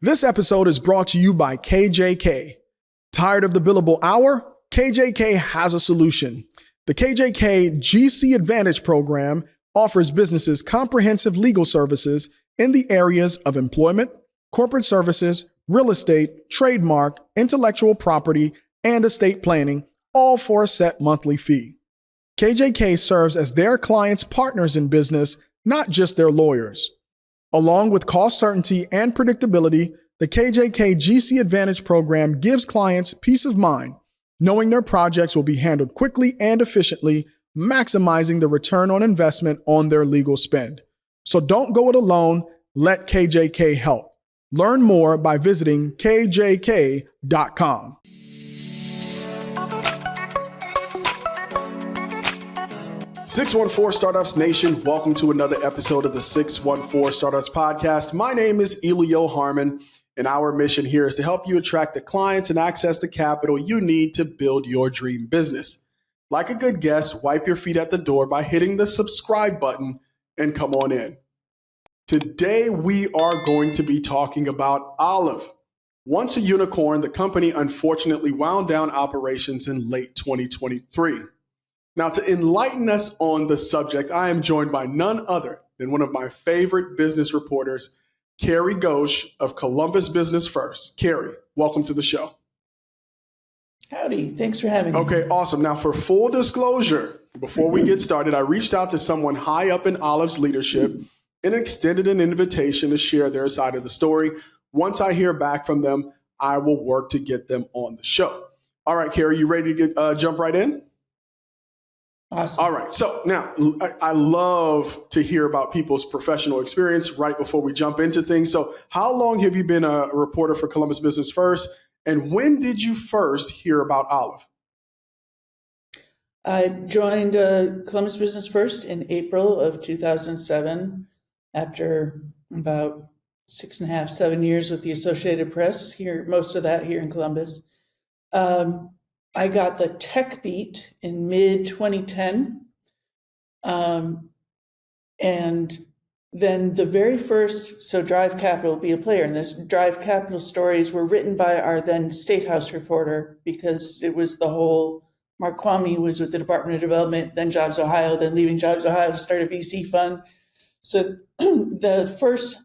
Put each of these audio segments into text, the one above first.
This episode is brought to you by KJK. Tired of the billable hour? KJK has a solution. The KJK GC Advantage program offers businesses comprehensive legal services in the areas of employment, corporate services, real estate, trademark, intellectual property, and estate planning, all for a set monthly fee. KJK serves as their clients' partners in business, not just their lawyers. Along with cost certainty and predictability, the KJK GC Advantage program gives clients peace of mind, knowing their projects will be handled quickly and efficiently, maximizing the return on investment on their legal spend. So don't go it alone, let KJK help. Learn more by visiting kjk.com. 614 Startups Nation, welcome to another episode of the 614 Startups Podcast. My name is Elio Harmon, and our mission here is to help you attract the clients and access the capital you need to build your dream business. Like a good guest, wipe your feet at the door by hitting the subscribe button and come on in. Today, we are going to be talking about Olive. Once a unicorn, the company unfortunately wound down operations in late 2023. Now, to enlighten us on the subject, I am joined by none other than one of my favorite business reporters, Carrie Ghose of Columbus Business First. Carrie, welcome to the show. Howdy. Thanks for having me. Okay, awesome. Now, for full disclosure, before we get started, I reached out to someone high up in Olive's leadership and extended an invitation to share their side of the story. Once I hear back from them, I will work to get them on the show. All right, Carrie, you ready to jump right in? Awesome. All right. So now I love to hear about people's professional experience right before we jump into things. So how long have you been a reporter for Columbus Business First? And when did you first hear about Olive? I joined Columbus Business First in April of 2007 after about 6.5, 7 years with the Associated Press here, most of that here in Columbus. I got the tech beat in mid-2010. And then the very first, so Drive Capital, be a player in this, Drive Capital stories were written by our then State House reporter, because it was the whole, Mark Kwame was with the Department of Development, then Jobs Ohio, then leaving Jobs Ohio to start a VC fund. So the first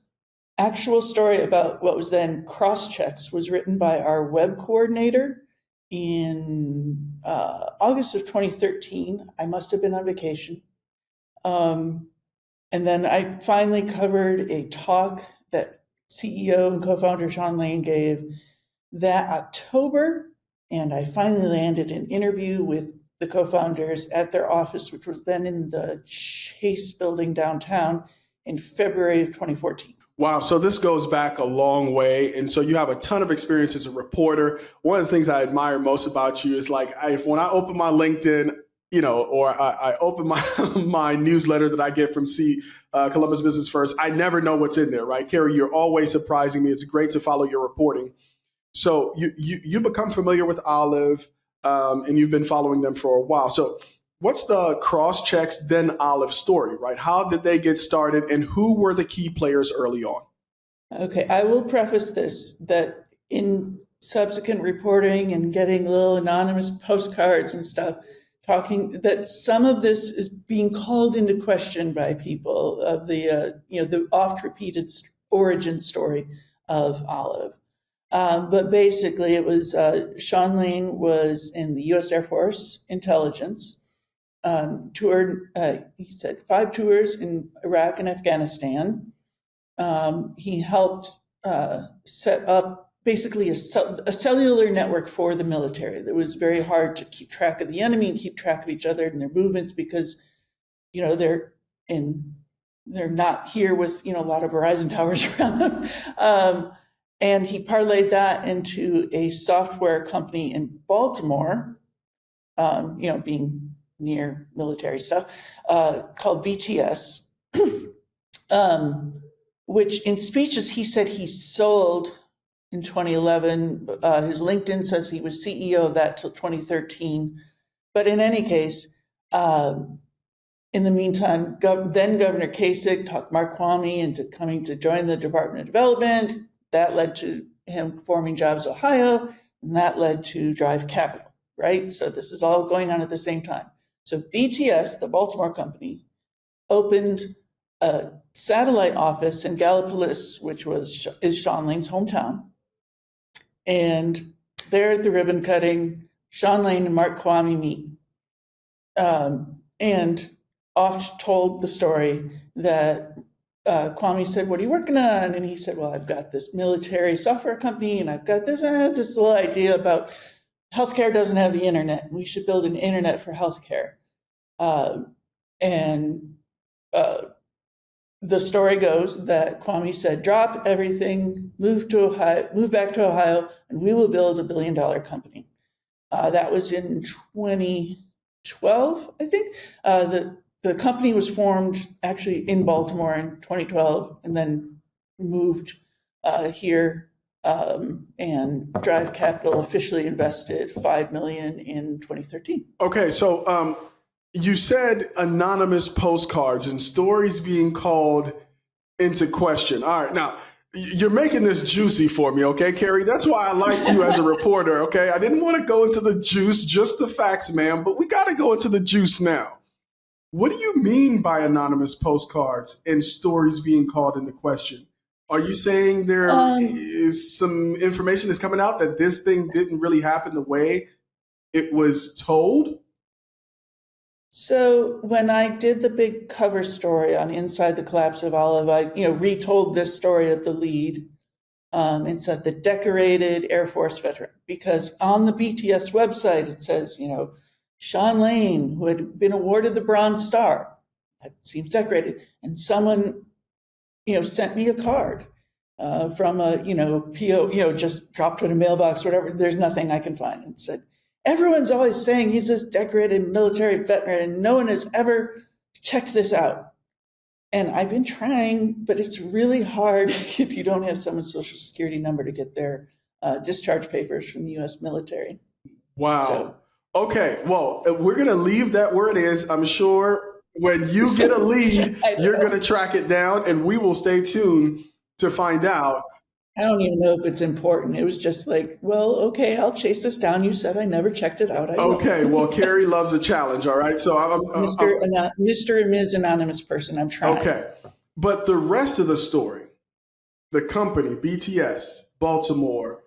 actual story about what was then cross-checks was written by our web coordinator in August of 2013. I must have been on vacation. And then I finally covered a talk that CEO and co-founder Sean Lane gave that October. And I finally landed an interview with the co-founders at their office, which was then in the Chase building downtown, in February of 2014. Wow. So this goes back a long way. And so you have a ton of experience as a reporter. One of the things I admire most about you is when I open my LinkedIn, or I open my newsletter that I get from Columbus Business First, I never know what's in there, right? Carrie, you're always surprising me. It's great to follow your reporting. So you become familiar with Olive, and you've been following them for a while. So what's the cross-checks then Olive story, right? How did they get started, and who were the key players early on? Okay, I will preface this, that in subsequent reporting and getting little anonymous postcards and stuff, talking that some of this is being called into question by people of the oft-repeated origin story of Olive. But basically, it was Sean Lane was in the U.S. Air Force intelligence. Toured, he said, 5 tours in Iraq and Afghanistan. He helped set up basically a cellular network for the military that was very hard to keep track of the enemy and keep track of each other and their movements, because, they're not here with, a lot of Verizon towers around them. And he parlayed that into a software company in Baltimore, being near military stuff, called BTS, which in speeches he said he sold in 2011. His LinkedIn says he was CEO of that till 2013. But in any case, in the meantime, then Governor Kasich talked Mark Kwame into coming to join the Department of Development. that led to him forming Jobs Ohio, and that led to Drive Capital, right? So this is all going on at the same time. So BTS, the Baltimore company, opened a satellite office in Gallipolis, which is Sean Lane's hometown. And there at the ribbon cutting, Sean Lane and Mark Kwame meet. And oft told the story that Kwame said, "What are you working on?" And he said, "Well, I've got this military software company, and I've got this little idea about healthcare doesn't have the internet. We should build an internet for healthcare." And the story goes that Kwame said, "Drop everything, move back to Ohio, and we will build $1 billion company." That was in 2012, I think. The company was formed actually in Baltimore in 2012, and then moved here. And Drive Capital officially invested $5 million in 2013. Okay, so you said anonymous postcards and stories being called into question. All right, now you're making this juicy for me, okay, Carrie? That's why I like you as a reporter, okay? I didn't want to go into the juice, just the facts, ma'am, but we got to go into the juice now. What do you mean by anonymous postcards and stories being called into question? Are you saying there is some information that's coming out that this thing didn't really happen the way it was told? So when I did the big cover story on Inside the Collapse of Olive, I retold this story at the lead and said the decorated Air Force veteran, because on the BTS website it says, Sean Lane, who had been awarded the Bronze Star, that seems decorated, and someone sent me a card from a PO, just dropped it in a mailbox, whatever. There's nothing I can find. And said, "Everyone's always saying he's this decorated military veteran, and no one has ever checked this out." And I've been trying, but it's really hard if you don't have someone's social security number to get their discharge papers from the U.S. military. Wow. So, okay, well, we're going to leave that where it is. I'm sure when you get a lead, you're going to track it down, and we will stay tuned to find out. I don't even know if it's important. It was just like, well, okay, I'll chase this down. You said I never checked it out. Okay, well, Carrie loves a challenge, all right? So Mr. and Ms. Anonymous Person, I'm trying. Okay, but the rest of the story, the company, BTS, Baltimore,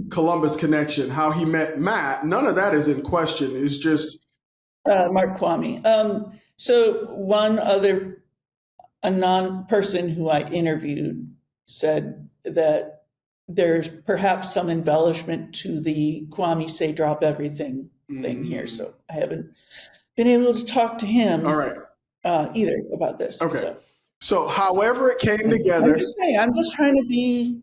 Columbus connection, how he met Matt, none of that is in question. It's just... Mark Kwame. So one other person who I interviewed said that there's perhaps some embellishment to the Kwame say drop everything thing here. So I haven't been able to talk to him either about this. Okay. So however it came together. I'm just trying to be,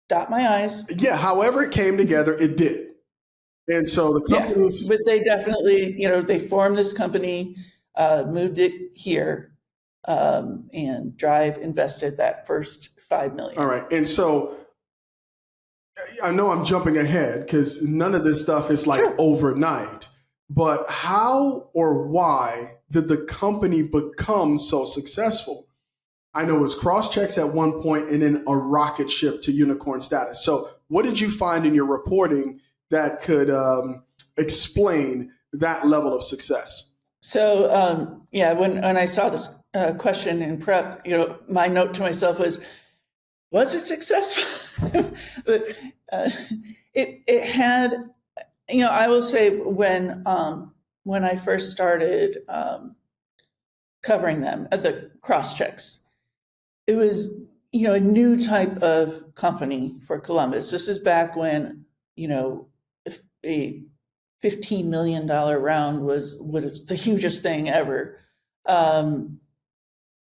dot my I's. Yeah, however it came together, it did. And so the companies... Yeah, but they definitely, they formed this company, moved it here, and Drive invested that first $5 million. All right. And so I know I'm jumping ahead because none of this stuff is like overnight, but how or why did the company become so successful? I know it was cross-checks at one point and then a rocket ship to unicorn status. So what did you find in your reporting that could explain that level of success? So, when I saw this question in prep, my note to myself was it successful? But it had, I will say when I first started covering them at the cross checks, it was a new type of company for Columbus. This is back when a $15 million round was the hugest thing ever, and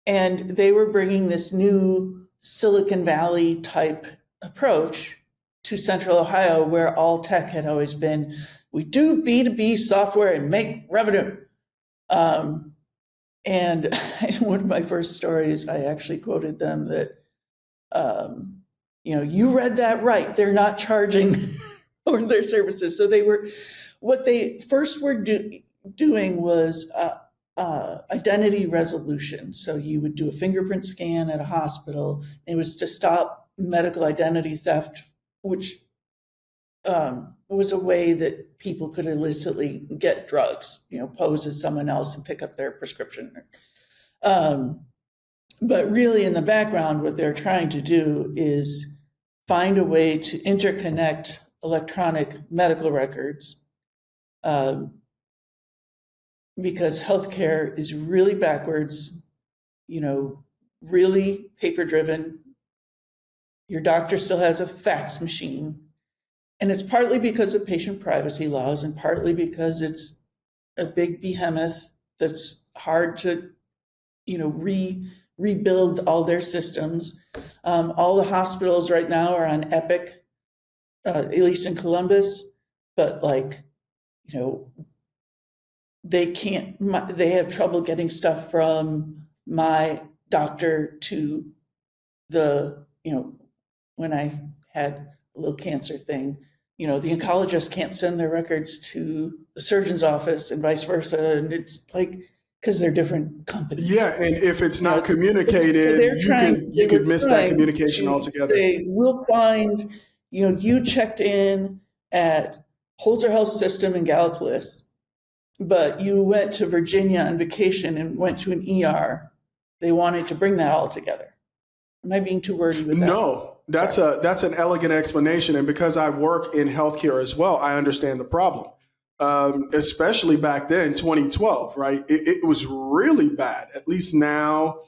they were bringing this new Silicon Valley type approach to Central Ohio, where all tech had always been, we do B2B software and make revenue. And in one of my first stories, I actually quoted them that, you read that right. They're not charging for their services. So what they first were doing was identity resolution. So you would do a fingerprint scan at a hospital. And it was to stop medical identity theft, which was a way that people could illicitly get drugs, pose as someone else and pick up their prescription. But really in the background, what they're trying to do is find a way to interconnect electronic medical records, because healthcare is really backwards, really paper driven. Your doctor still has a fax machine. And it's partly because of patient privacy laws and partly because it's a big behemoth that's hard to, rebuild all their systems. All the hospitals right now are on Epic, at least in Columbus, but they have trouble getting stuff from my doctor to the, when I had a little cancer thing, the oncologist can't send their records to the surgeon's office and vice versa. And it's because they're different companies. Yeah, and if it's not communicated, you could miss that communication altogether. They will find, you checked in at Holzer Health System in Gallipolis, but you went to Virginia on vacation and went to an ER. They wanted to bring that all together. Am I being too wordy with that? No, that's an elegant explanation. And because I work in healthcare as well, I understand the problem. Especially back then, 2012, right? It was really bad. At least now,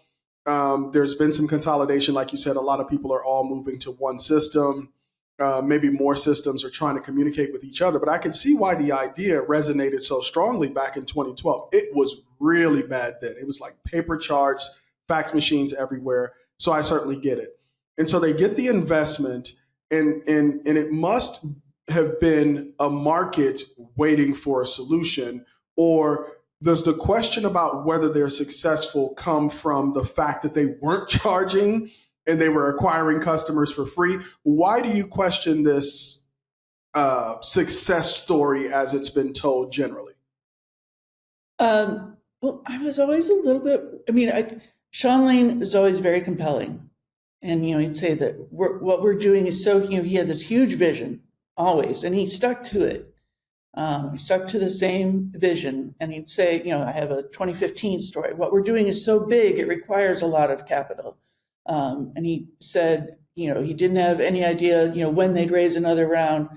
there's been some consolidation. Like you said, a lot of people are all moving to one system. Maybe more systems are trying to communicate with each other. But I can see why the idea resonated so strongly back in 2012. It was really bad then. It was like paper charts, fax machines everywhere. So I certainly get it. And so they get the investment, and it must have been a market waiting for a solution. Or does the question about whether they're successful come from the fact that they weren't charging and they were acquiring customers for free? Why do you question this success story as it's been told generally? Well, I was always a little bit, Sean Lane was always very compelling. And, he'd say that what we're doing is so, he had this huge vision always, and he stuck to it. He stuck to the same vision, and he'd say, I have a 2015 story. What we're doing is so big, it requires a lot of capital. And he said, he didn't have any idea, when they'd raise another round,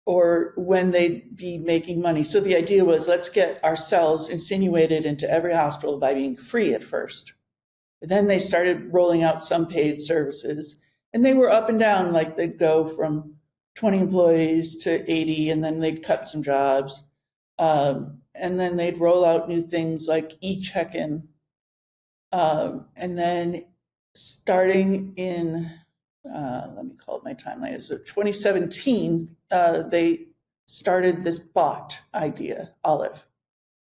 or when they'd be making money. So the idea was, let's get ourselves insinuated into every hospital by being free at first. And then they started rolling out some paid services, and they were up and down. Like they'd go from 20 employees to 80, and then they'd cut some jobs. And then they'd roll out new things like e-check-in. And then starting in, let me call it my timeline, so 2017, they started this bot idea, Olive.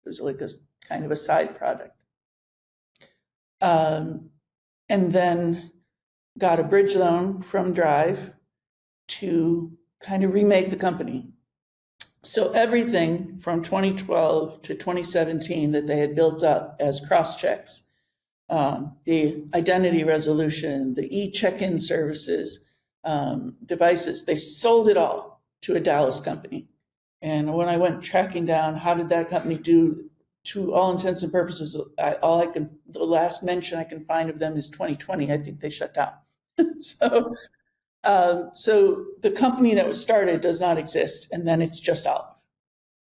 It was like a kind of a side product. And then got a bridge loan from Drive to kind of remake the company. So everything from 2012 to 2017 that they had built up as cross-checks, the identity resolution, the e-check-in services, devices, they sold it all to a Dallas company. And when I went tracking down, how did that company do? To all intents and purposes, the last mention I can find of them is 2020. I think they shut down. So the company that was started does not exist, and then it's just Olive.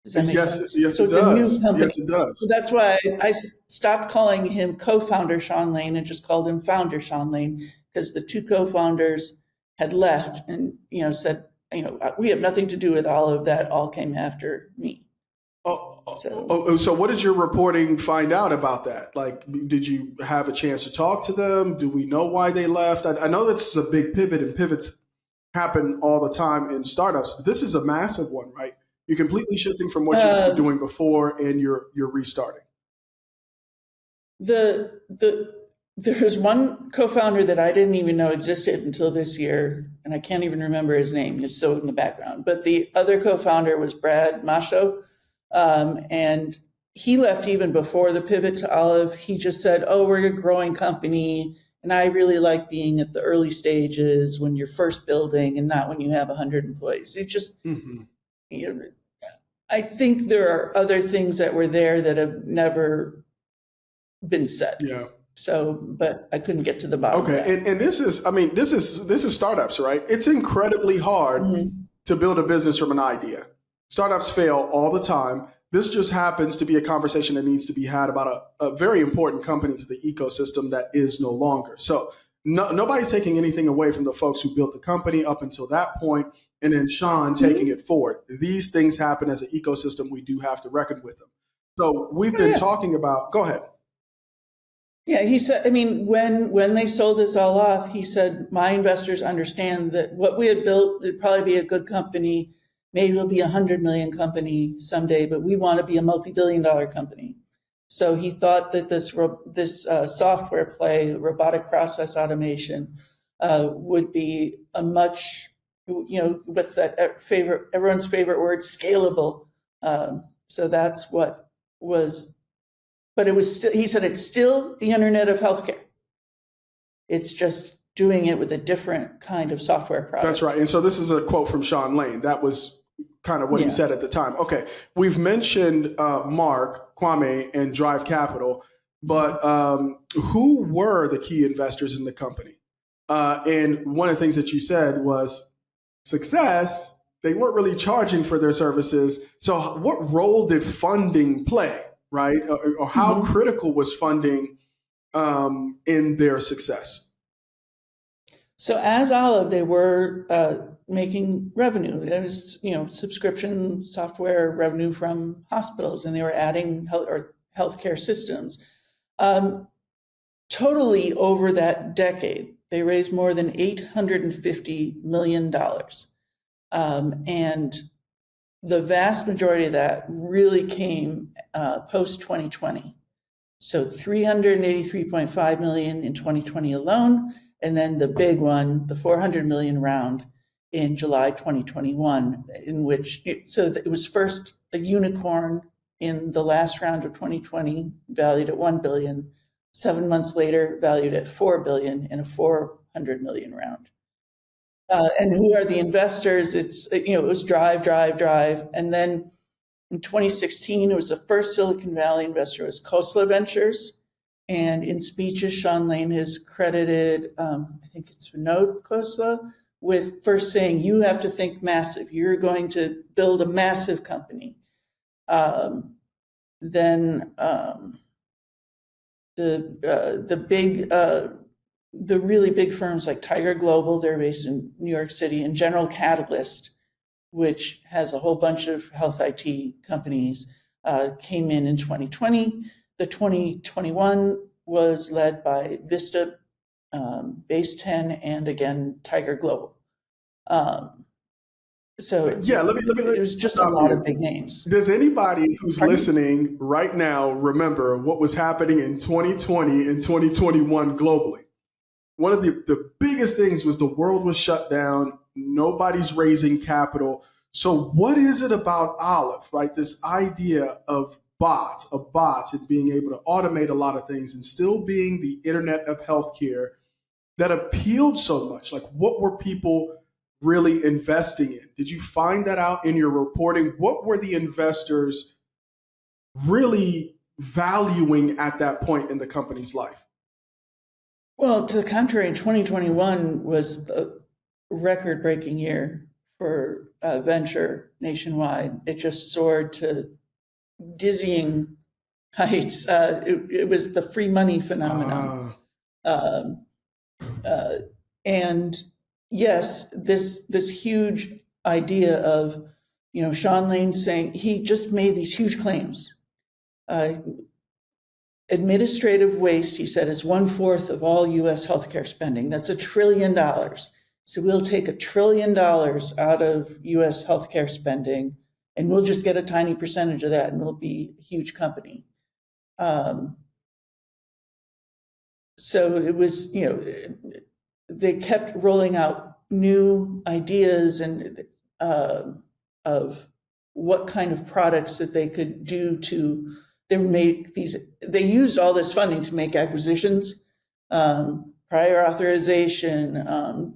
Does that make sense? Yes, so it it's does. A new company. Yes, it does. So that's why I stopped calling him co-founder Sean Lane and just called him founder Sean Lane, because the two co-founders had left and said, we have nothing to do with all of that. All came after me. So what did your reporting find out about that? Like, did you have a chance to talk to them? Do we know why they left? I know this is a big pivot, and pivots happen all the time in startups, but this is a massive one, right? You're completely shifting from what you were doing before, and you're restarting. There's one co-founder that I didn't even know existed until this year, and I can't even remember his name. He's so in the background. But the other co-founder was Brad Macho. And he left even before the pivot to Olive. He just said, we're a growing company And I really like being at the early stages when you're first building and not when you have 100 employees. It just, you know, I think there are other things that were there that have never been said. Yeah. So, but I couldn't get to the bottom of that. And this is, I mean, this is startups, right? It's incredibly hard to build a business from an idea. Startups fail all the time. This just happens to be a conversation that needs to be had about a very important company to the ecosystem that is no longer. So nobody's taking anything away from the folks who built the company up until that point, and then Sean taking it forward. These things happen as an ecosystem. We do have to reckon with them. So we've been talking about, go ahead. Yeah, he said, I mean, when they sold this all off, he said, my investors understand that what we had built would probably be a good company. Maybe it'll be a 100 million company someday, but we want to be a multi-billion-dollar company. So he thought that this software play, robotic process automation, would be a much, what's that everyone's favorite word, scalable. So that's what was. But it was still, he said, it's still the internet of healthcare. It's just doing it with a different kind of software product. That's right. And so this is a quote from Sean Lane. That was kind of what he said at the time. Okay. We've mentioned Mark, Kwame, and Drive Capital, but who were the key investors in the company? And one of the things that you said was success. They weren't really charging for their services. So what role did funding play? Right? Or how critical was funding in their success? So as Olive, they were making revenue. It was, subscription software revenue from hospitals, and they were adding healthcare systems. Totally over that decade, they raised more than $850 million. And the vast majority of that really came post-2020. So $383.5 million in 2020 alone, and then the big one, the $400 million round in July 2021, in which it was first a unicorn in the last round of 2020, valued at $1 billion. 7 months later, valued at $4 billion in a $400 million round. And who are the investors? It was Drive. And then in 2016, it was the first Silicon Valley investor, was Khosla Ventures. And in speeches, Sean Lane has credited, I think it's Vinod Khosla, with first saying, you have to think massive. You're going to build a massive company. The really big firms like Tiger Global, they're based in New York City, and General Catalyst, which has a whole bunch of health IT companies, came in 2020. The 2021 was led by Vista, Base 10, and again, Tiger Global. It was just a lot of big names. Does anybody who's listening right now remember what was happening in 2020 and 2021 globally? One of the biggest things was the world was shut down. Nobody's raising capital. So what is it about Olive, right? This idea of a bot and being able to automate a lot of things and still being the internet of healthcare that appealed so much? Like, what were people really investing in? Did you find that out in your reporting? What were the investors really valuing at that point in the company's life? Well, to the contrary, 2021 was a record-breaking year for venture nationwide. It just soared to dizzying heights. It was the free money phenomenon. And yes, this huge idea of, Sean Lane saying he just made these huge claims. Administrative waste, he said, is 1/4 of all U.S. healthcare spending. That's $1 trillion. So we'll take $1 trillion out of U.S. healthcare spending, and we'll just get a tiny percentage of that, and we'll be a huge company. So it was, they kept rolling out new ideas and of what kind of products that they could do to. They used all this funding to make acquisitions, prior authorization,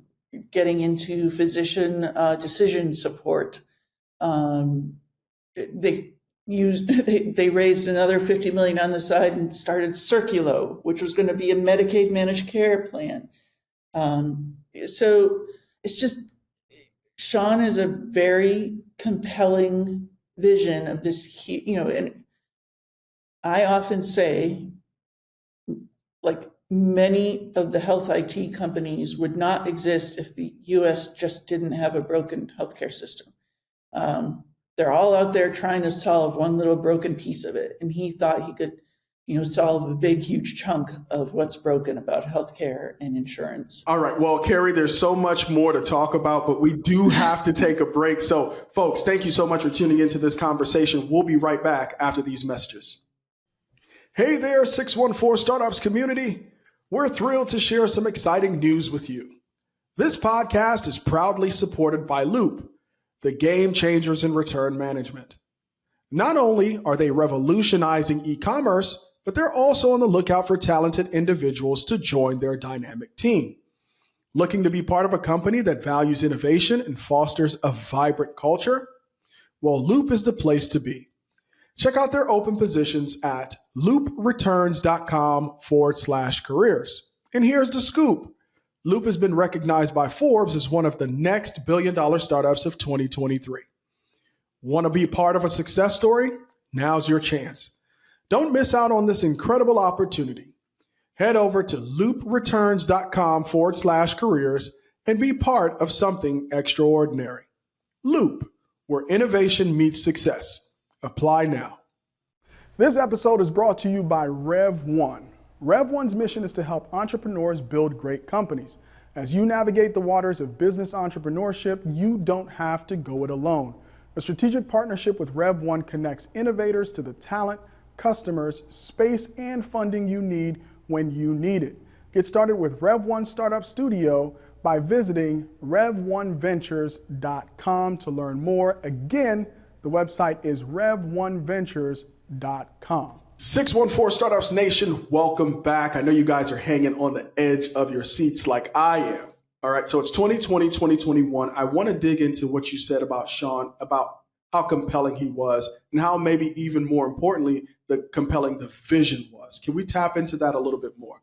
getting into physician decision support. They they raised another 50 million on the side and started Circulo, which was going to be a Medicaid managed care plan. So it's just, Sean is a very compelling vision of this, and I often say, like, many of the health IT companies would not exist if the US just didn't have a broken healthcare system. They're all out there trying to solve one little broken piece of it. And he thought he could, solve a big, huge chunk of what's broken about healthcare and insurance. All right. Well, Carrie, there's so much more to talk about, but we do have to take a break. So, folks, thank you so much for tuning into this conversation. We'll be right back after these messages. Hey there, 614 Startups community. We're thrilled to share some exciting news with you. This podcast is proudly supported by Loop, the game changers in return management. Not only are they revolutionizing e-commerce, but they're also on the lookout for talented individuals to join their dynamic team. Looking to be part of a company that values innovation and fosters a vibrant culture? Well, Loop is the place to be. Check out their open positions at loopreturns.com/careers. And here's the scoop. Loop has been recognized by Forbes as one of the next billion-dollar startups of 2023. Want to be part of a success story? Now's your chance. Don't miss out on this incredible opportunity. Head over to loopreturns.com/careers and be part of something extraordinary. Loop, where innovation meets success. Apply now. This episode is brought to you by Rev1. Rev1's mission is to help entrepreneurs build great companies. As you navigate the waters of business entrepreneurship, you don't have to go it alone. A strategic partnership with Rev1 connects innovators to the talent, customers, space, and funding you need when you need it. Get started with Rev1 Startup Studio by visiting rev1ventures.com to learn more. Again, the website is rev1ventures.com. 614 Startups Nation, welcome back. I know you guys are hanging on the edge of your seats like I am. All right, so it's 2020, 2021. I want to dig into what you said about Sean, about how compelling he was, and how maybe even more importantly, compelling the vision was. Can we tap into that a little bit more?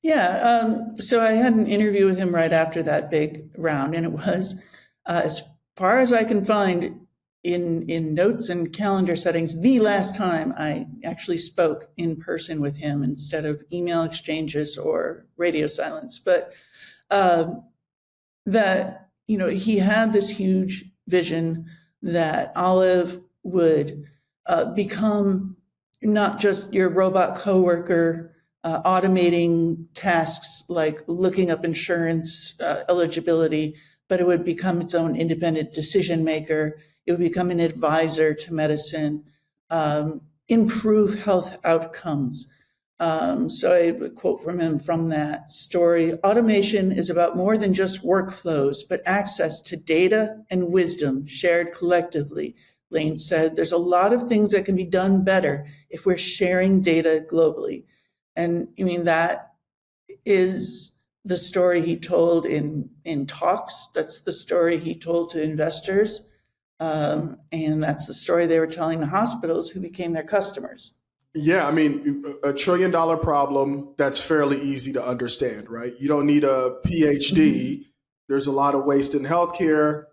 Yeah, so I had an interview with him right after that big round, and it was, as far as I can find in notes and calendar settings, the last time I actually spoke in person with him instead of email exchanges or radio silence. But that, he had this huge vision that Olive would become not just your robot coworker, automating tasks like looking up insurance eligibility, but it would become its own independent decision maker. It would become an advisor to medicine, improve health outcomes. So I would quote from him from that story: automation is about more than just workflows, but access to data and wisdom shared collectively. Lane said, there's a lot of things that can be done better if we're sharing data globally. And I mean, that is the story he told in talks. That's the story he told to investors. And that's the story they were telling the hospitals who became their customers. Yeah, I mean, $1 trillion problem, that's fairly easy to understand, right? You don't need a PhD. Mm-hmm. There's a lot of waste in healthcare.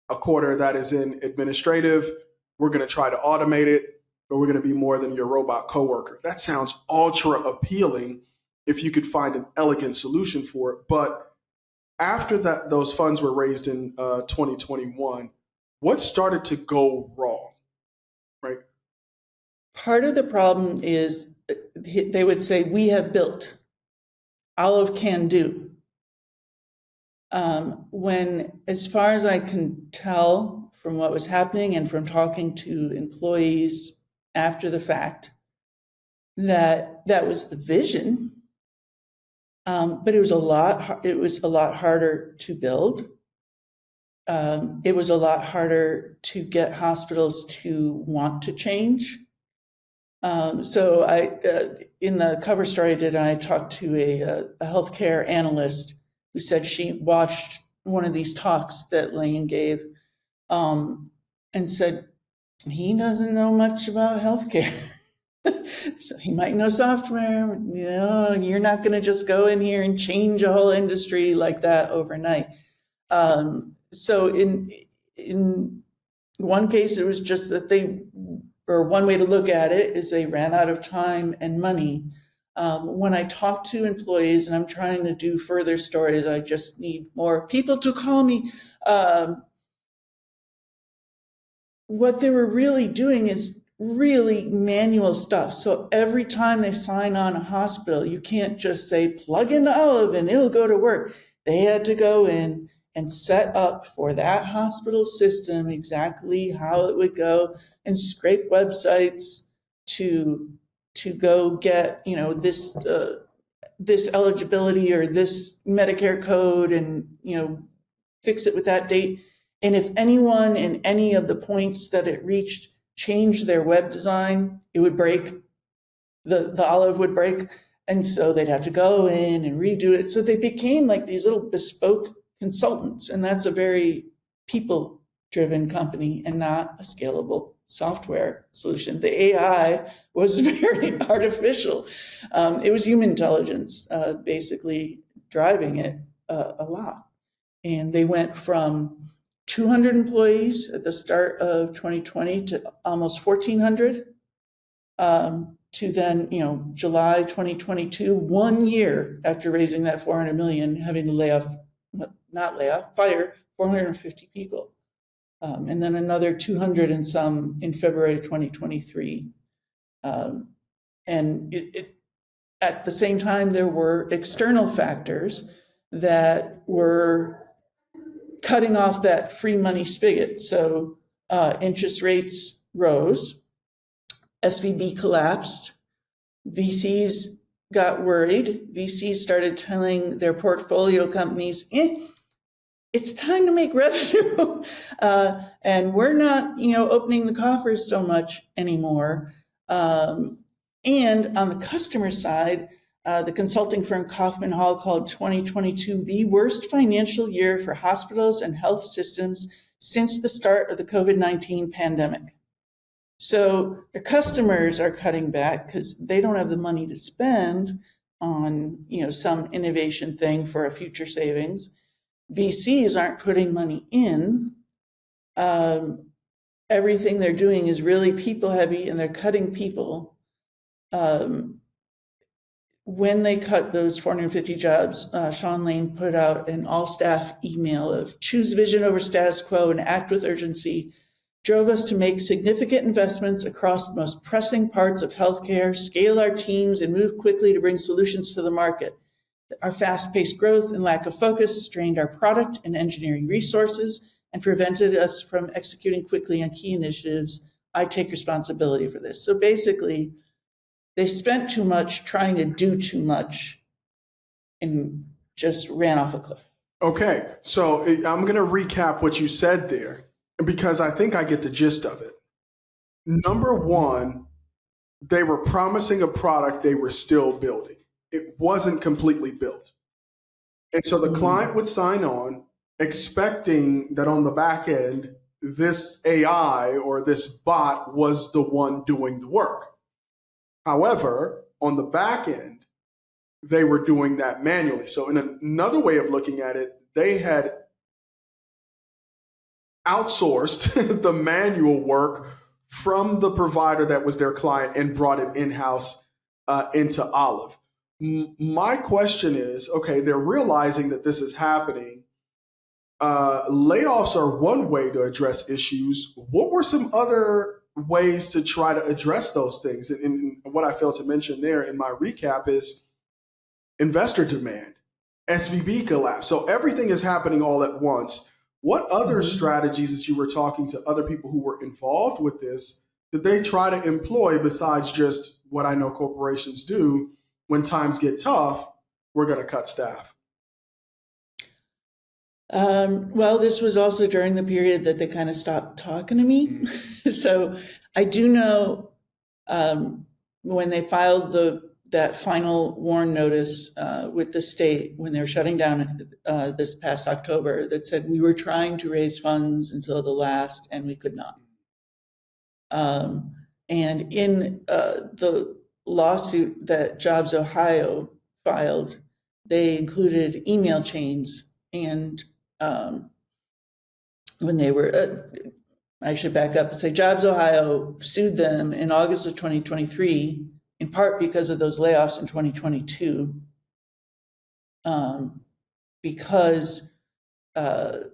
A quarter of that is in administrative. We're going to try to automate it, but we're going to be more than your robot coworker. That sounds ultra appealing if you could find an elegant solution for it. But after that, those funds were raised in 2021, what started to go wrong, right? Part of the problem is they would say, we have built, Olive can do. When, as far as I can tell from what was happening and from talking to employees after the fact, that was the vision, but it was a lot harder to build. It was a lot harder to get hospitals to want to change. So in the cover story I did, I talked to a healthcare analyst who said she watched one of these talks that Lane gave, and said he doesn't know much about healthcare. So he might know software. You're not going to just go in here and change a whole industry like that overnight. So in one case, it was just that one way to look at it is they ran out of time and money. When I talk to employees, and I'm trying to do further stories, I just need more people to call me. What they were really doing is really manual stuff. So every time they sign on a hospital, you can't just say, plug in Olive and it'll go to work. They had to go in and set up for that hospital system exactly how it would go and scrape websites to go get, this eligibility or this Medicare code and, fix it with that date. And if anyone in any of the points that it reached changed their web design, it would break. The Olive would break. And so they'd have to go in and redo it. So they became like these little bespoke consultants. And that's a very people-driven company and not a scalable software solution. The AI was very artificial. It was human intelligence basically driving it a lot. And they went from 200 employees at the start of 2020 to almost 1,400 to then, July 2022, 1 year after raising that 400 million, having to fire 450 people. And then another 200 and some in February 2023. And at the same time, there were external factors that were cutting off that free money spigot. So interest rates rose, SVB collapsed, VCs got worried. VCs started telling their portfolio companies, it's time to make revenue. And we're not, opening the coffers so much anymore. And on the customer side, the consulting firm Kaufman Hall called 2022 the worst financial year for hospitals and health systems since the start of the COVID-19 pandemic. So their customers are cutting back because they don't have the money to spend on, some innovation thing for a future savings. VCs aren't putting money in. Everything they're doing is really people heavy, and they're cutting people. When they cut those 450 jobs, Sean Lane put out an all-staff email of choose vision over status quo and act with urgency, drove us to make significant investments across the most pressing parts of healthcare, scale our teams, and move quickly to bring solutions to the market. Our fast-paced growth and lack of focus strained our product and engineering resources and prevented us from executing quickly on key initiatives. I take responsibility for this. So basically, they spent too much trying to do too much and just ran off a cliff. Okay, so I'm going to recap what you said there because I think I get the gist of it. Number one, they were promising a product they were still building. It wasn't completely built. And so the client would sign on expecting that on the back end, this AI or this bot was the one doing the work. However, on the back end, they were doing that manually. So in another way of looking at it, they had outsourced the manual work from the provider that was their client and brought it in-house into Olive. My question is, okay, they're realizing that this is happening. Layoffs are one way to address issues. What were some other ways to try to address those things? And what I failed to mention there in my recap is investor demand, SVB collapse. So everything is happening all at once. What other strategies, as you were talking to other people who were involved with this, did they try to employ besides just what I know corporations do? When times get tough, we're going to cut staff. Well, this was also during the period that they kind of stopped talking to me. So I do know when they filed that final warn notice with the state when they were shutting down this past October, that said we were trying to raise funds until the last and we could not. And in the lawsuit that Jobs Ohio filed, they included email chains. And when they were, I should back up and say Jobs Ohio sued them in August of 2023, in part because of those layoffs in 2022, because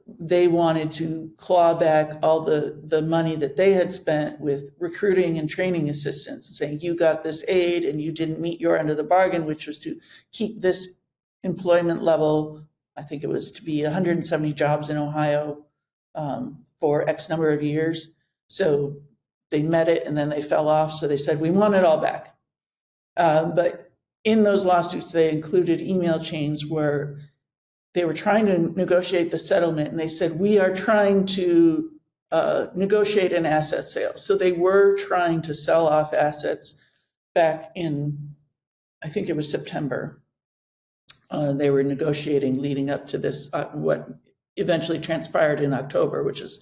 they wanted to claw back all the money that they had spent with recruiting and training assistants, and saying you got this aid and you didn't meet your end of the bargain, which was to keep this employment level. I think it was to be 170 jobs in Ohio for X number of years. So they met it and then they fell off. So they said, we want it all back. But in those lawsuits, they included email chains where they were trying to negotiate the settlement, and they said, we are trying to negotiate an asset sale. So they were trying to sell off assets back in, I think it was September. They were negotiating leading up to this, what eventually transpired in October, which is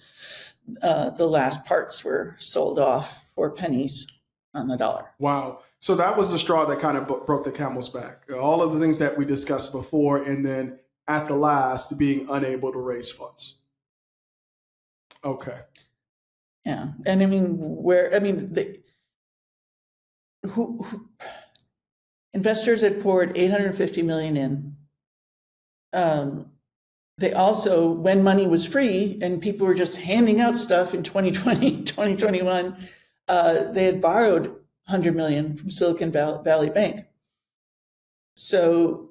the last parts were sold off for pennies on the dollar. Wow. So that was the straw that kind of broke the camel's back. All of the things that we discussed before, and then at the last, being unable to raise funds. Okay. Yeah. And I mean, investors had poured $850 million in. They also, when money was free and people were just handing out stuff in 2020, 2021, they had borrowed $100 million from Silicon Valley Bank. So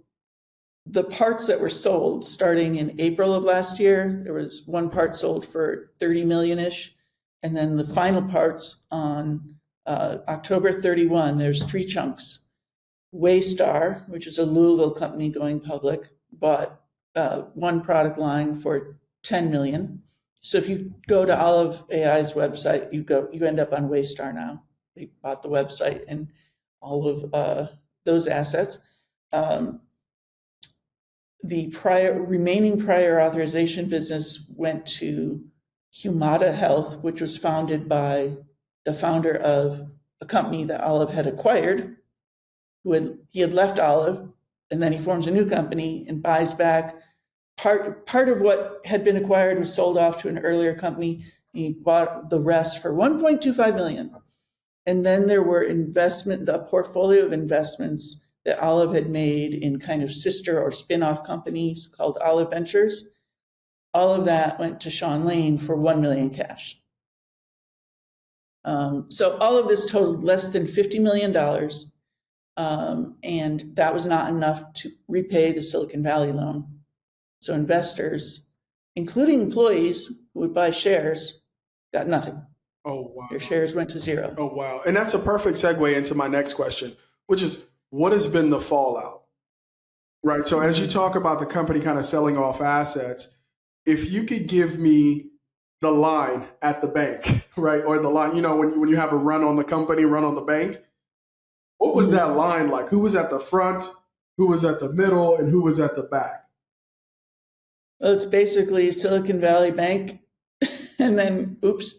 the parts that were sold starting in April of last year, there was one part sold for 30 million-ish. And then the final parts on October 31, there's 3 chunks. Waystar, which is a Louisville company going public, bought one product line for 10 million. So if you go to Olive AI's website, you end up on Waystar now. They bought the website and all of those assets. The remaining prior authorization business went to Humata Health, which was founded by the founder of a company that Olive had acquired. He had left Olive, and then he forms a new company and buys back part of what had been acquired was sold off to an earlier company. He bought the rest for 1.25 million. And then there were the portfolio of investments that Olive had made in kind of sister or spin-off companies called Olive Ventures. All of that went to Sean Lane for 1 million cash. So all of this totaled less than $50 million. And that was not enough to repay the Silicon Valley loan. So investors, including employees who would buy shares, got nothing. Oh, wow. Their shares went to zero. Oh, wow. And that's a perfect segue into my next question, which is, what has been the fallout? Right. So as you talk about the company kind of selling off assets, if you could give me the line at the bank, right, or the line, when you have a run on the company, run on the bank, what was that line like? Who was at the front, who was at the middle, and who was at the back? Well, it's basically Silicon Valley Bank, and then oops.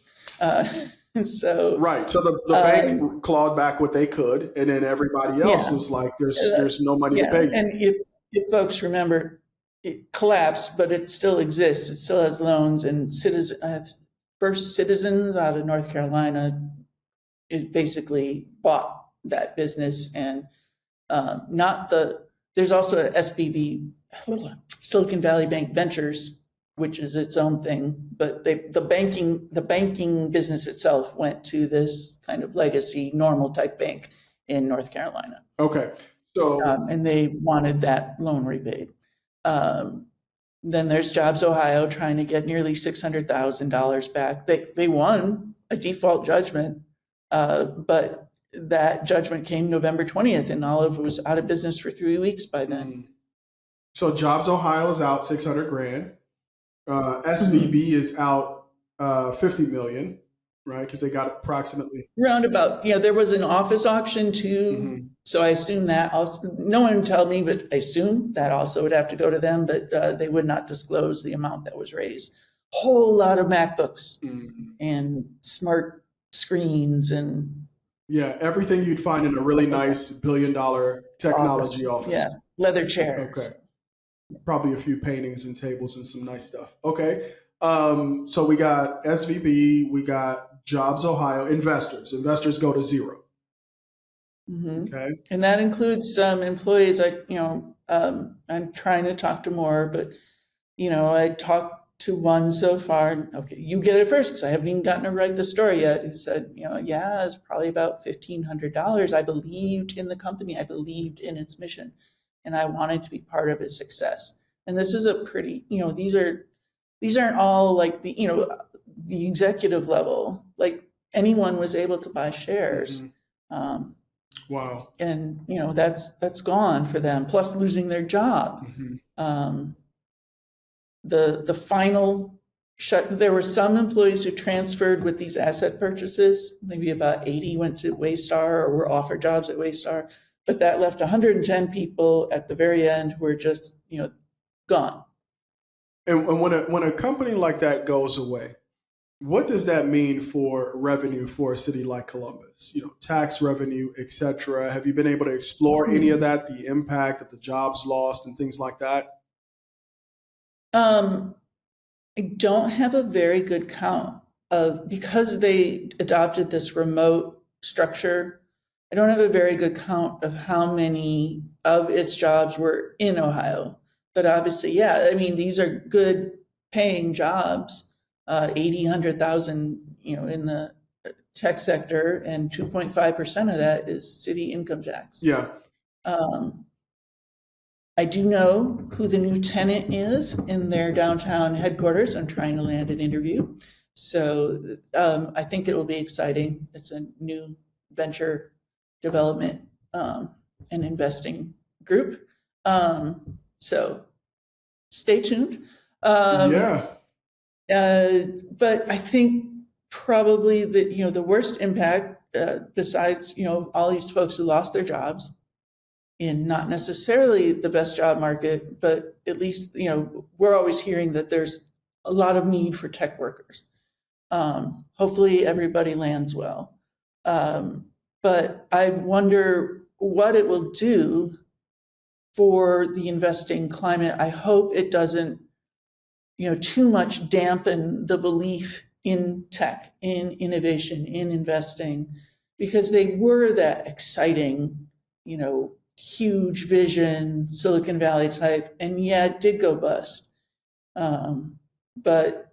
So right. So the bank clawed back what they could, and then everybody else was like, "There's no money to pay you." And if folks remember, it collapsed, but it still exists. It still has loans, and First Citizens out of North Carolina, it basically bought that business, and there's also a SVB, Silicon Valley Bank Ventures, which is its own thing, but the banking business itself went to this kind of legacy normal type bank in North Carolina. Okay, so and they wanted that loan repaid. Then there's Jobs Ohio trying to get nearly $600,000 back. They won a default judgment, but that judgment came November 20th, and Olive was out of business for 3 weeks by then. So Jobs Ohio is out $600,000. SVB is out $50 million. right? Because they got approximately. Roundabout. Yeah, there was an office auction too. Mhm. So I assume that also, no one told me, but I assume that also would have to go to them, but they would not disclose the amount that was raised. Whole lot of MacBooks Mhm. and smart screens and Yeah, everything you'd find in a really stuff like that. nice billion-dollar technology Office. office. Yeah. Leather Okay. chairs. Probably a few paintings and tables and some nice stuff. Okay. So we got SVB, we got Jobs Ohio, investors. Investors go to zero. Hmm. Okay. And that includes some employees. I'm trying to talk to more, but I talked to one so far. Okay, you get it first because I haven't even gotten to write the story yet. Who said, yeah, it's probably about $1,500. I believed in the company. I believed in its mission, and I wanted to be part of its success. And this is a pretty, these aren't all like the executive level. Like anyone was able to buy shares. Hmm. Um, Wow. and that's gone for them. Plus losing their job. Hmm. Um, the final shut. There were some employees who transferred with these asset purchases. Maybe about 80 went to Waystar or were offered jobs at Waystar, but that left 110 people at the very end who were just gone. And when a company like that goes away, what does that mean for revenue for a city like Columbus? Tax revenue, etc. Have you been able to explore any of that, the impact of the jobs lost and things like that? Um, I don't have a very good count of, because they adopted this remote structure. I don't have a very good count of how many of its jobs were in Ohio. But obviously, yeah, I mean, these are good paying jobs, 80, 100,000, in the tech sector, and 2.5% of that is city income tax. Yeah. Um, I do know who the new tenant is in their downtown headquarters. I'm trying to land an interview. So I think it will be exciting. It's a new venture development and investing group. So stay tuned. Um, Yeah. but I think probably the worst impact, besides all these folks who lost their jobs, in not necessarily the best job market, but at least, we're always hearing that there's a lot of need for tech workers. Hopefully everybody lands well. But I wonder what it will do for the investing climate. I hope it doesn't, too much dampen the belief in tech, in innovation, in investing, because they were that exciting, huge vision, Silicon Valley type, and yeah, it did go bust. But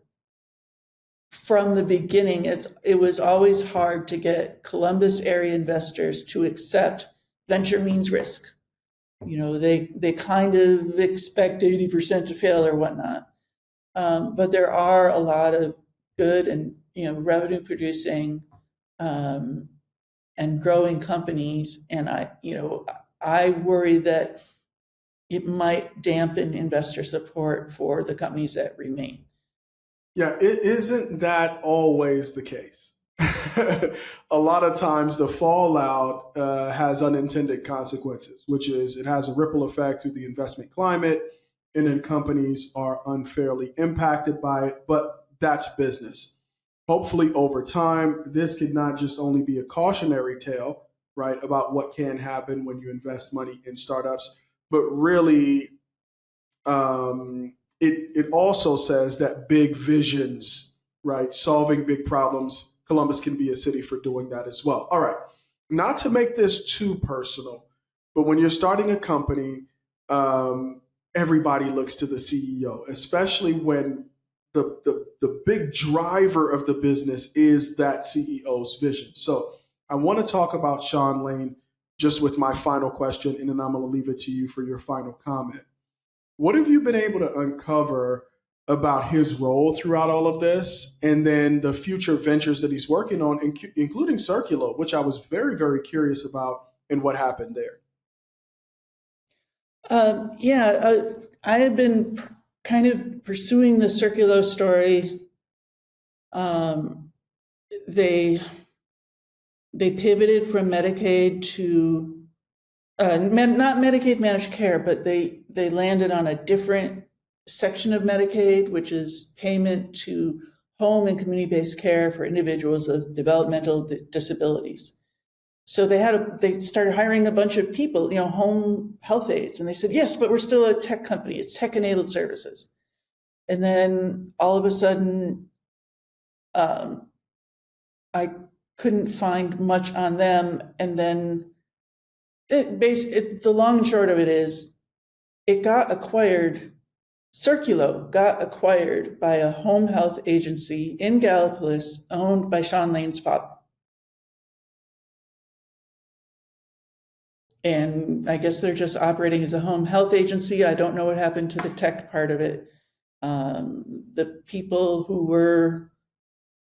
from the beginning, it was always hard to get Columbus area investors to accept venture means risk. They kind of expect 80% to fail or whatnot. But there are a lot of good and revenue producing um, and growing companies, and I worry that it might dampen investor support for the companies that remain. Yeah, it isn't that always the case. A lot of times the fallout has unintended consequences, which is it has a ripple effect through the investment climate, and then companies are unfairly impacted by it, but that's business. Hopefully, over time, this could not just only be a cautionary tale, right, about what can happen when you invest money in startups, but really it also says that big visions, right, solving big problems, Columbus can be a city for doing that as well. All right, not to make this too personal, but when you're starting a company, everybody looks to the CEO, especially when the big driver of the business is that CEO's vision. So I want to talk about Sean Lane just with my final question, and then I'm going to leave it to you for your final comment. What have you been able to uncover about his role throughout all of this, and then the future ventures that he's working on, including Circular, which I was very, very curious about, and what happened there? Yeah, I had been kind of pursuing the Circular story, um, they pivoted from Medicaid to not Medicaid managed care, but they landed on a different section of Medicaid, which is payment to home and community-based care for individuals with developmental disabilities. So they started hiring a bunch of people, home health aides, and they said, yes, but we're still a tech company. It's tech-enabled services. And then all of a sudden, I couldn't find much on them. And then the long and short of it is, it got acquired. Circulo got acquired by a home health agency in Gallipolis owned by Sean Lane's father. And I guess they're just operating as a home health agency. I don't know what happened to the tech part of it.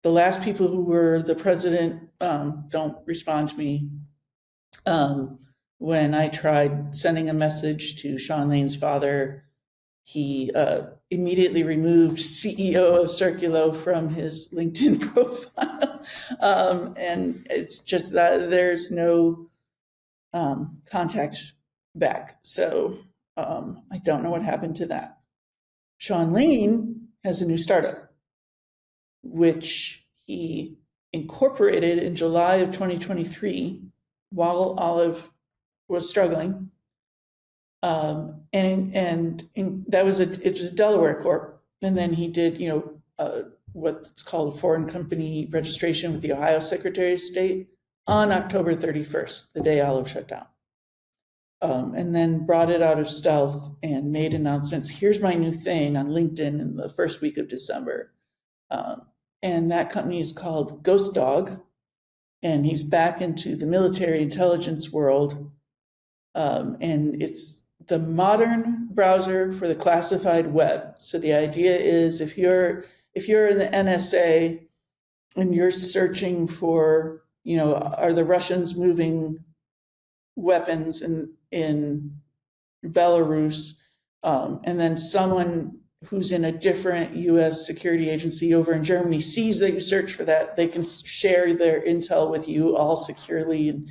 The last people who were the president don't respond to me. When I tried sending a message to Sean Lane's father, he immediately removed CEO of Circulo from his LinkedIn profile. And it's just that there's no contact back. So I don't know what happened to that. Sean Lane has a new startup, which he incorporated in July of 2023 while Olive was struggling. That was it was a Delaware corp. And then he did, what's called a foreign company registration with the Ohio Secretary of State on October 31st, the day Olive shut down. And then brought it out of stealth and made announcements. Here's my new thing on LinkedIn in the first week of December. And that company is called Ghost Dog. And he's back into the military intelligence world. And it's the modern browser for the classified web. So the idea is if you're in the NSA and you're searching for, are the Russians moving weapons in Belarus, and then someone who's in a different US security agency over in Germany sees that you search for that, they can share their intel with you all securely.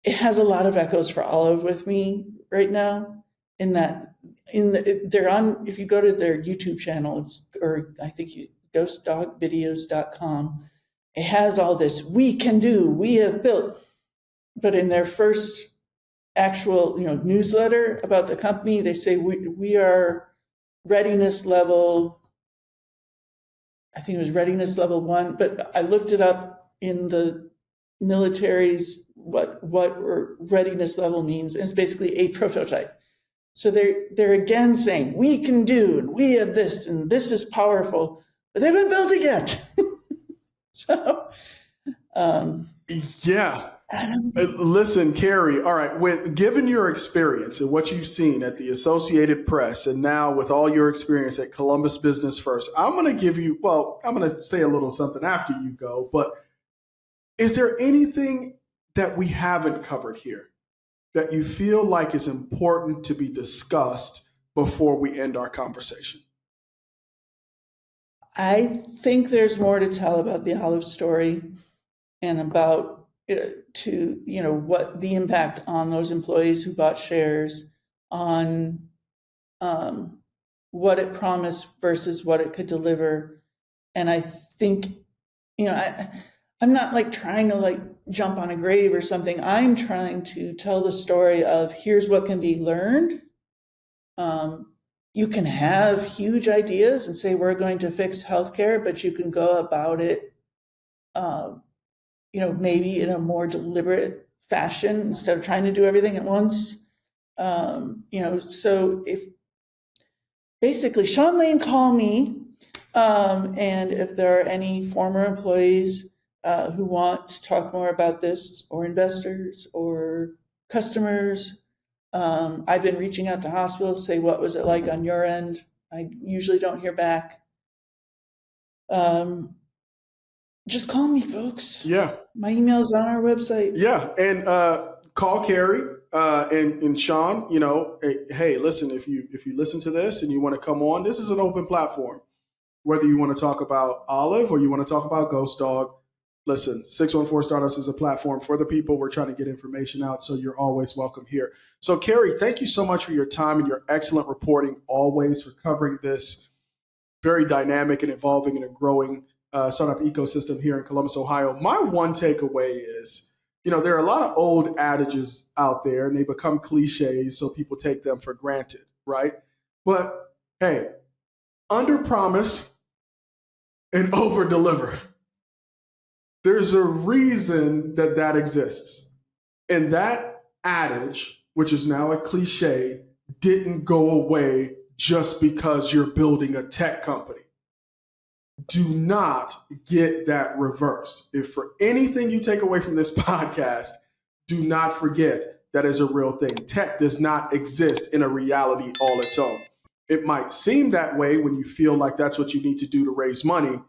It has a lot of echoes for Olive with me right now, they're on, if you go to their YouTube channel, I think ghostdogvideos.com, it has all this, we have built, but in their first actual, newsletter about the company, they say we are readiness level, I think it was readiness level 1, but I looked it up in the military's what readiness level means, and it's basically a prototype. So they're again saying we can do, and we have this, and this is powerful, but they haven't built it yet. So yeah. Listen, Carrie, all right, given your experience and what you've seen at the Associated Press, and now with all your experience at Columbus Business First, I'm going to say a little something after you go, but is there anything that we haven't covered here that you feel like is important to be discussed before we end our conversation? I think there's more to tell about the Olive story and about what the impact on those employees who bought shares, on what it promised versus what it could deliver. And I think, I'm not trying to jump on a grave or something. I'm trying to tell the story of here's what can be learned. You can have huge ideas and say we're going to fix healthcare, but you can go about it, maybe in a more deliberate fashion instead of trying to do everything at once. So if basically Sean Lane, call me, and if there are any former employees who want to talk more about this, or investors or customers. I've been reaching out to hospitals, say, what was it like on your end? I usually don't hear back. Just call me, folks. Yeah. My email's on our website. Yeah. And call Carrie and Sean, hey, listen, if you listen to this and you want to come on, this is an open platform. whether you want to talk about Olive or you want to talk about Ghost Dog. Listen, 614 Startups is a platform for the people. We're trying to get information out, so you're always welcome here. So, Carrie, thank you so much for your time and your excellent reporting, always for covering this very dynamic and evolving and a growing startup ecosystem here in Columbus, Ohio. My one takeaway is, there are a lot of old adages out there, and they become cliches, so people take them for granted, right? But, hey, under promise and over deliver. There's a reason that exists. And that adage, which is now a cliche, didn't go away just because you're building a tech company. Do not get that reversed. If for anything you take away from this podcast, do not forget that is a real thing. Tech does not exist in a reality all its own. It might seem that way when you feel like that's what you need to do to raise money,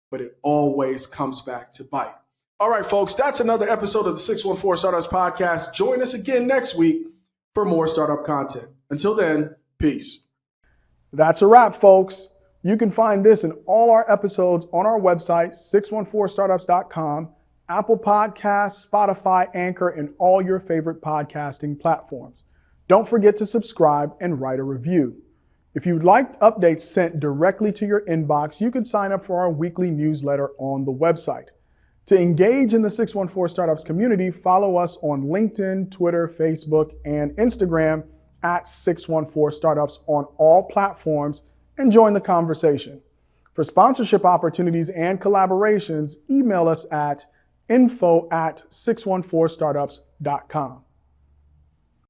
but it always comes back to bite. All right, folks, that's another episode of the 614 Startups Podcast. Join us again next week for more startup content. Until then, peace. That's a wrap, folks. You can find this and all our episodes on our website, 614startups.com, Apple Podcasts, Spotify, Anchor, and all your favorite podcasting platforms. Don't forget to subscribe and write a review. If you'd like updates sent directly to your inbox, you can sign up for our weekly newsletter on the website. To engage in the 614 Startups community, follow us on LinkedIn, Twitter, Facebook, and Instagram at 614 Startups on all platforms and join the conversation. For sponsorship opportunities and collaborations, email us at info@614startups.com.